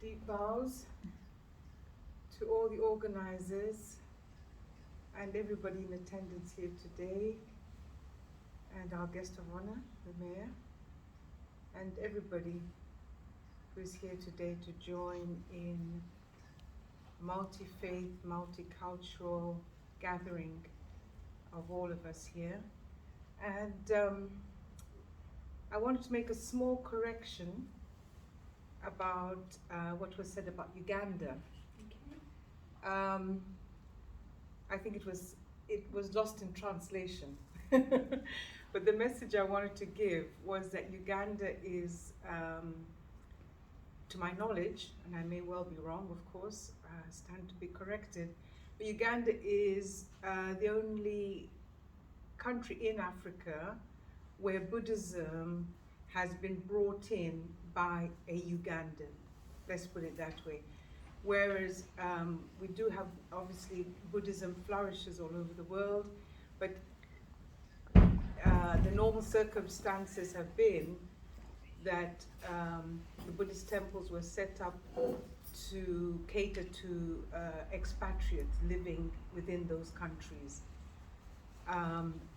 Deep bows to all the organizers and everybody in attendance here today, and our guest of honor, the mayor, and everybody who is here today to join in multi-faith, multicultural gathering of all of us here. And I wanted to make a small correction about what was said about Uganda. Okay. I think it was lost in translation. But the message I wanted to give was that Uganda is, to my knowledge, and I may well be wrong, of course, stand to be corrected, but Uganda is the only country in Africa where Buddhism has been brought in by a Ugandan. Let's put it that way. Whereas we do have, obviously, Buddhism flourishes all over the world, but the normal circumstances have been that the Buddhist temples were set up to cater to expatriates living within those countries.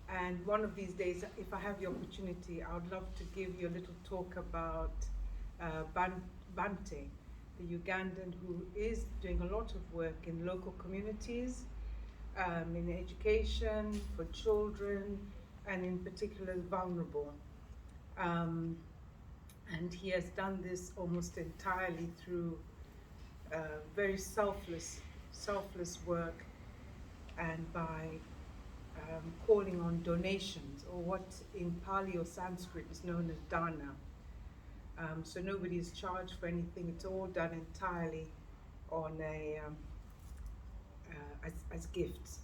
And one of these days, if I have the opportunity, I would love to give you a little talk about Bante, the Ugandan who is doing a lot of work in local communities, in education, for children, and in particular vulnerable. And he has done this almost entirely through very selfless work, and by calling on donations, or what in Pali or Sanskrit is known as dana. So nobody is charged for anything. It's all done entirely on as gifts.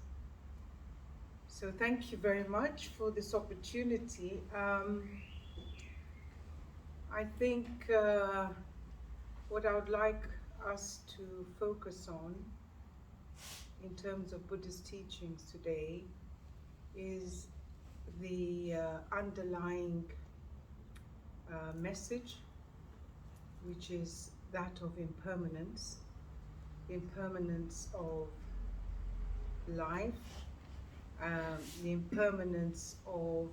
So thank you very much for this opportunity. I think what I would like us to focus on in terms of Buddhist teachings today is the underlying message, which is that of impermanence of life, the impermanence of,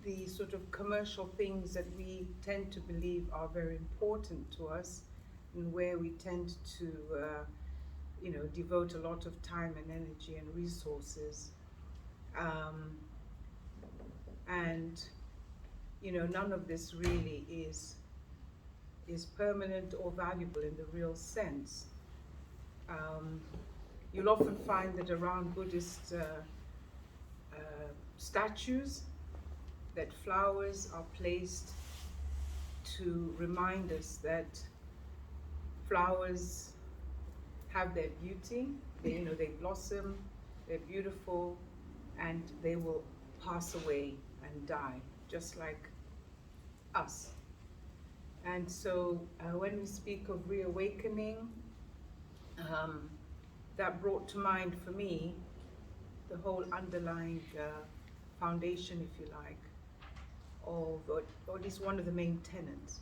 the sort of commercial things that we tend to believe are very important to us, and where we tend to devote a lot of time and energy and resources. And none of this really is permanent or valuable in the real sense. You'll often find that around Buddhist statues, that flowers are placed to remind us that flowers have their beauty. They blossom, they're beautiful, and they will pass away and die, just like us. And so when we speak of reawakening, that brought to mind for me the whole underlying foundation, if you like, of, or at least one of the main tenets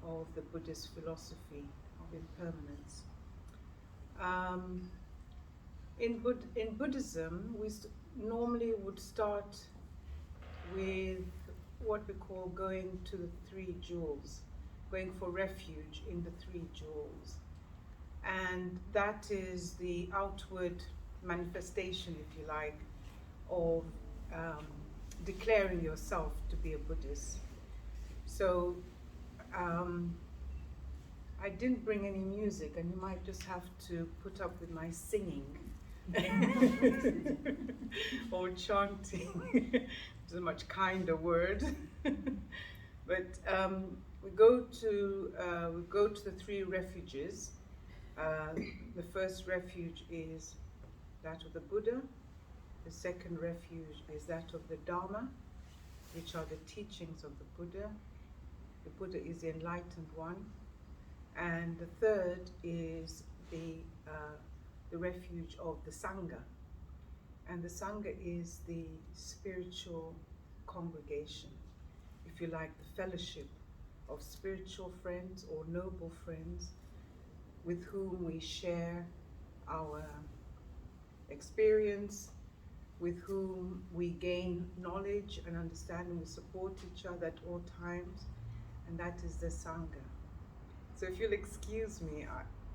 of the Buddhist philosophy of impermanence. In Buddhism, we normally would start with what we call going to the three jewels, going for refuge in the three jewels. And that is the outward manifestation, if you like, of declaring yourself to be a Buddhist. So I didn't bring any music, and you might just have to put up with my singing or chanting. It's a much kinder word. But we go to the three refuges. The first refuge is that of the Buddha. The second refuge is that of the Dharma, which are the teachings of the Buddha. The Buddha is the enlightened one. And the third is the refuge of the Sangha. And the Sangha is the spiritual congregation, if you like, the fellowship of spiritual friends or noble friends with whom we share our experience, with whom we gain knowledge and understanding, we support each other at all times, and that is the Sangha. So if you'll excuse me,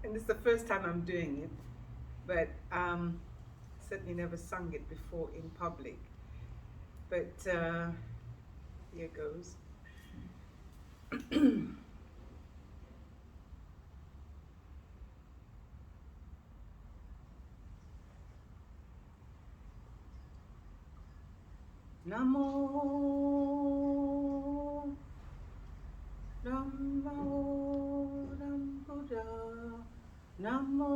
and this is the first time I'm doing it, but certainly never sung it before in public, but here goes. Namo Namo Nam Buddha, Namo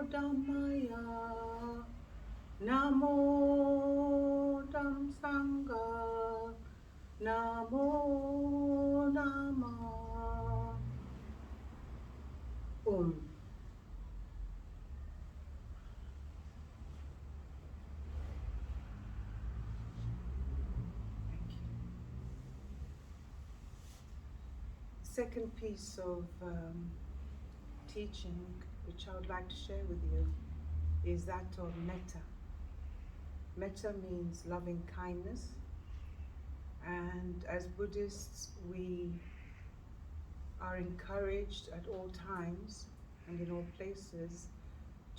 Dhammaya, Namo Dham Sangha, Namo Nama. Second piece of teaching which I would like to share with you is that of metta. Metta means loving kindness, and as Buddhists we are encouraged at all times and in all places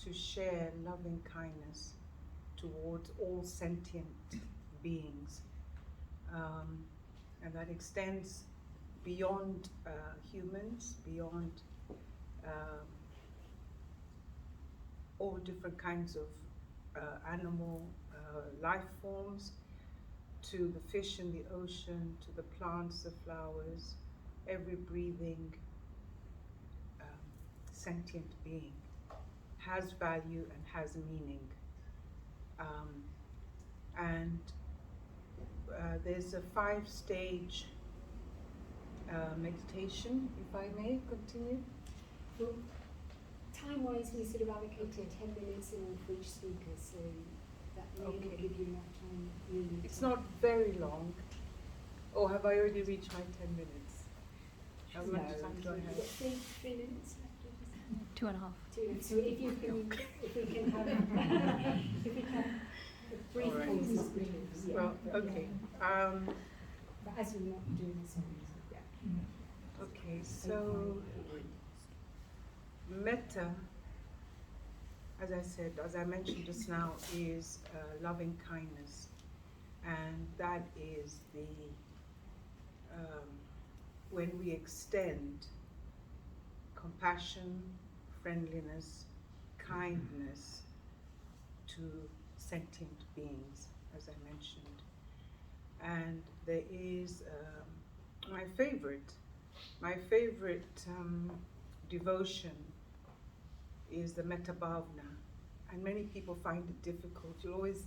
to share loving kindness towards all sentient beings, and that extends beyond humans, beyond all different kinds of animal life forms, to the fish in the ocean, to the plants, the flowers, every breathing sentient being has value and has meaning. There's a 5-stage meditation, if I may continue. Well, time-wise, we sort of allocated 10 minutes in for each speaker, so that may not give you enough time. Really. It's not very long. Oh, have I already reached my 10 minutes? How much time do I have? 3 minutes left. 2.5. 2 minutes. So if we can have a brief pause. Yeah. Well, okay. But as we're not doing this one, Okay, so metta, as I said, as I mentioned just now, is loving kindness, and that is the when we extend compassion, friendliness, kindness to sentient beings, as I mentioned. And there is my favorite devotion is the Metta Bhavana, and many people find it difficult. You'll always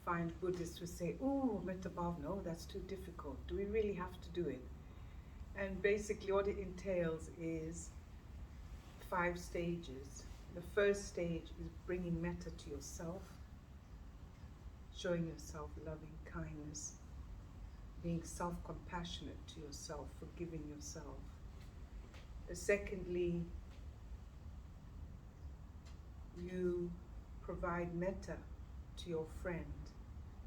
find Buddhists who say, "Oh, Metta Bhavana, oh, that's too difficult. Do we really have to do it?" And basically what it entails is 5 stages. The first stage is bringing metta to yourself, showing yourself loving kindness, being self-compassionate to yourself, forgiving yourself. Secondly, you provide metta to your friend.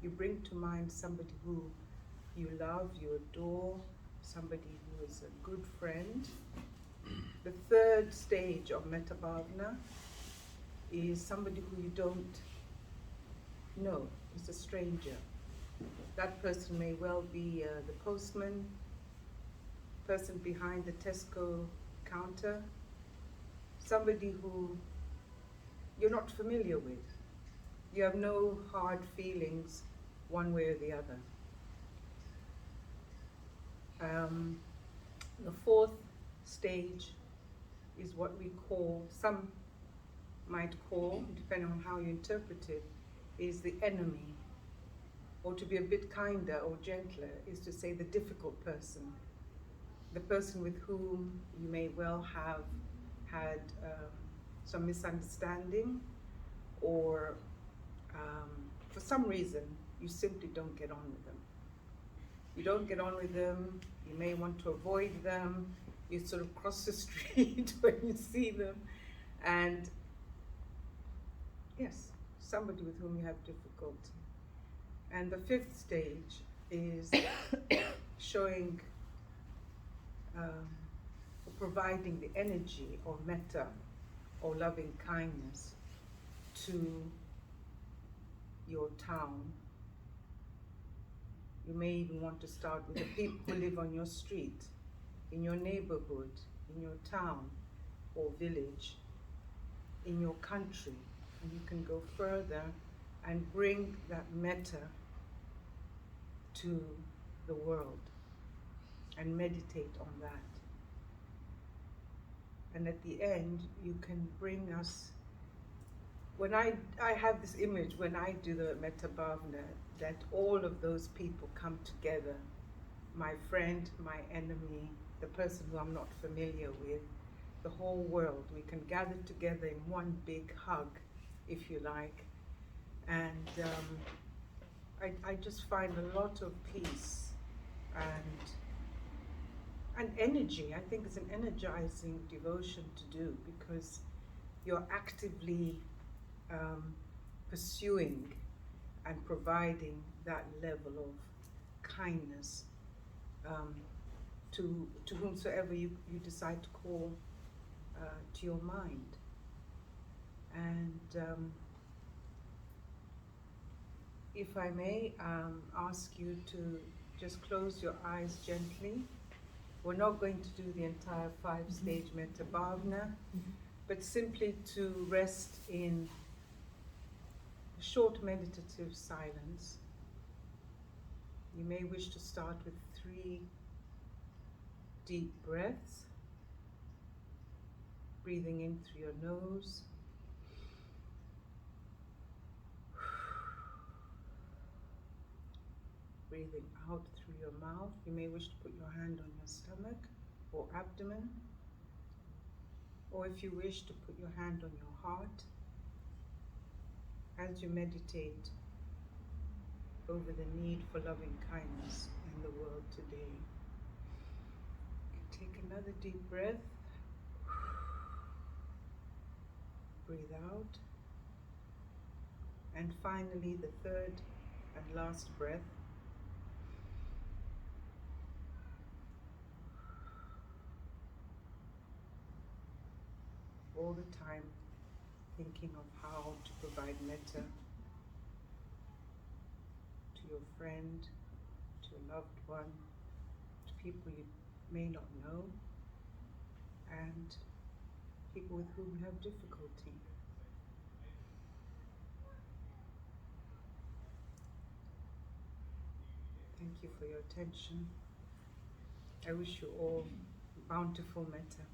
You bring to mind somebody who you love, you adore, somebody who is a good friend. The third stage of Metta Bhavana is somebody who you don't know, is a stranger. That person may well be the postman, person behind the Tesco counter, somebody who you're not familiar with. You have no hard feelings one way or the other. The fourth stage is what we call, some might call, depending on how you interpret it, is the enemy. Or to be a bit kinder or gentler is to say the difficult person. The person with whom you may well have had some misunderstanding, or for some reason you simply don't get on with them. you don't get on with them, you may want to avoid them, you sort of cross the street when you see them, and yes, somebody with whom you have difficulty. And the fifth stage is showing or providing the energy or metta or loving kindness to your town. You may even want to start with the people who live on your street, in your neighborhood, in your town or village, in your country, and you can go further and bring that metta to the world and meditate on that. And at the end, you can bring us, when I have this image, when I do the Metta Bhavana, that all of those people come together, my friend, my enemy, the person who I'm not familiar with, the whole world. We can gather together in one big hug, if you like. And I just find a lot of peace and energy. I think it's an energizing devotion to do, because you're actively pursuing and providing that level of kindness to whomsoever you decide to call to your mind. And if I may ask you to just close your eyes gently. We're not going to do the entire 5-stage Metta Bhavana, but simply to rest in a short meditative silence. You may wish to start with 3 deep breaths, breathing in through your nose, breathing out through your mouth. You may wish to put your hand on your stomach or abdomen, or if you wish to put your hand on your heart as you meditate over the need for loving kindness in the world today. Take another deep breath. Breathe out. And finally, the 3rd and last breath. All the time thinking of how to provide metta to your friend, to a loved one, to people you may not know, and people with whom you have difficulty. Thank you for your attention. I wish you all bountiful metta.